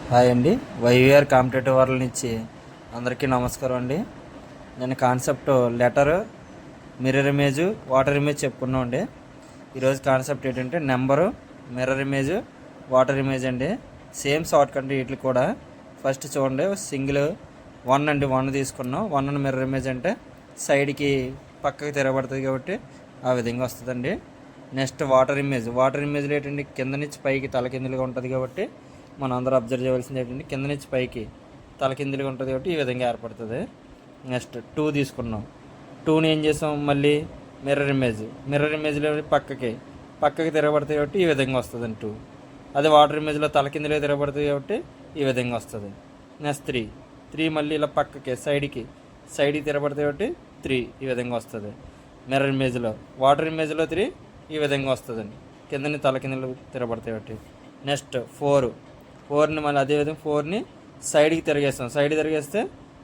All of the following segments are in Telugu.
హాయ్ అండి. వైవిఆర్ కాంపిటేటివ్ వాళ్ళ నుంచి అందరికీ నమస్కారం అండి. నేను concept letter, mirror image, water image చెప్పుకున్నాం అండి. ఈరోజు కాన్సెప్ట్ ఏంటంటే number, mirror image, water image అండి. సేమ్ షార్ట్ కట్ వీటికి కూడా. ఫస్ట్ చూడండి, సింగిల్ 1 అండి. 1 తీసుకున్నాం. 1 అని మిర్రర్ ఇమేజ్ అంటే సైడ్కి పక్కకి తిరగబడుతుంది కాబట్టి ఆ విధంగా వస్తుందండి. Next water image. వాటర్ ఇమేజ్లో ఏంటంటే కింద నుంచి పైకి తలకిందులుగా ఉంటుంది కాబట్టి మనం అందరూ అబ్జర్వ్ చేయవలసింది ఏంటంటే కింద నుంచి పైకి తలకిందులుగా ఉంటుంది కాబట్టి ఈ విధంగా ఏర్పడుతుంది. నెక్స్ట్ 2 తీసుకున్నాం. 2ని ఏం చేసాం, మళ్ళీ మిర్రర్ ఇమేజ్. మిర్రర్ ఇమేజ్లో పక్కకి తిరగబడుతుంది కాబట్టి ఈ విధంగా వస్తుందండి 2. అదే వాటర్ ఇమేజ్లో తలకిందులుగా తిరగబడుతుంది కాబట్టి ఈ విధంగా వస్తుంది. నెక్స్ట్ 3 మళ్ళీ ఇలా పక్కకి సైడ్కి తిరగబడుతుంది కాబట్టి 3 ఈ విధంగా వస్తుంది మిర్రర్ ఇమేజ్లో. వాటర్ ఇమేజ్లో 3 ఈ విధంగా వస్తుందండి, కిందని తలకిందులు తిరగబడతాయి కాబట్టి. నెక్స్ట్ 4ని మళ్ళీ అదేవిధంగా 4ని సైడ్కి తిరిగేస్తే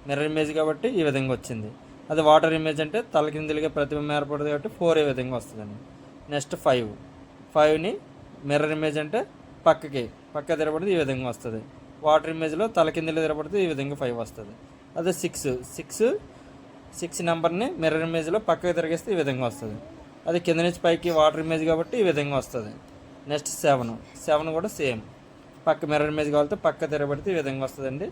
మిర్రర్ ఇమేజ్ కాబట్టి ఈ విధంగా వచ్చింది. అది వాటర్ ఇమేజ్ అంటే తలకిందులుగా ప్రతిబింబం ఏర్పడుతుంది కాబట్టి 4 ఈ విధంగా వస్తుందండి. నెక్స్ట్ 5ని మిర్రర్ ఇమేజ్ అంటే పక్క తిరగబడితే ఈ విధంగా వస్తుంది. వాటర్ ఇమేజ్లో తలకిందులు తిరగబడితే ఈ విధంగా 5 వస్తుంది. అదే 6 నెంబర్ని మిర్రర్ ఇమేజ్లో పక్కకి తిరిగేస్తే ఈ విధంగా వస్తుంది. అది కింద నుంచి పైకి వాటర్ ఇమేజ్ కాబట్టి ఈ విధంగా వస్తుంది. నెక్స్ట్ 7 కూడా సేమ్, పక్క మిర్రర్ ఇమేజ్ కావాలంటే పక్క తిరగబడితే ఈ విధంగా వస్తుందండి.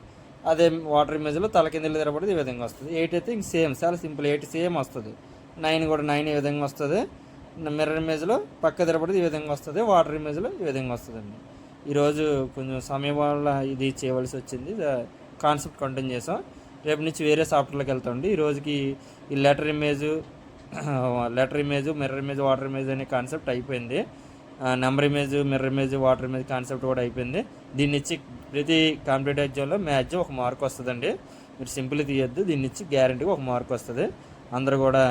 అదే వాటర్ ఇమేజ్లో తలకిందులు తిరగబడితే ఈ విధంగా వస్తుంది. 8 అయితే ఇంక సేమ్, చాలా సింపుల్. 8 సేమ్ వస్తుంది. 9 ఈ విధంగా వస్తుంది. మిర్రర్ ఇమేజ్లో పక్క తిరగబడితే ఈ విధంగా వస్తుంది. వాటర్ ఇమేజ్లో ఈ విధంగా వస్తుందండి. ఈరోజు కొంచెం సమయం వల్ల ఇది చేయవలసి వచ్చింది, కాన్సెప్ట్ కంటిన్యూ చేసాం. రేపు నుంచి వేరే సాఫ్ట్వేర్లోకి వెళ్తామండి. ఈరోజుకి ఈ letter image, mirror image, water image అనే కాన్సెప్ట్ అయిపోయింది. Number image, mirror image, water image concept కూడా అయిపోయింది. దీన్ని ఇచ్చి ప్రతి కాంపిటేటివ్ ఎగ్జామ్లో మ్యాక్సిమం 1 మార్క్ వస్తుందండి. మీరు సింపుల్ తీయొద్దు, దీన్ని ఇచ్చి గ్యారంటీగా 1 మార్క్ వస్తుంది. అందరూ కూడా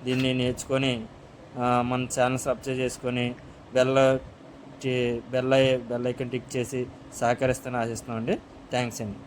దీన్ని నేర్చుకొని మన ఛానల్ సబ్స్క్రైబ్ చేసుకొని బెల్ ఐకాన్ టిక్ చేసి సహకరిస్తానని ఆశిస్తున్నామండి. థ్యాంక్స్ అండి.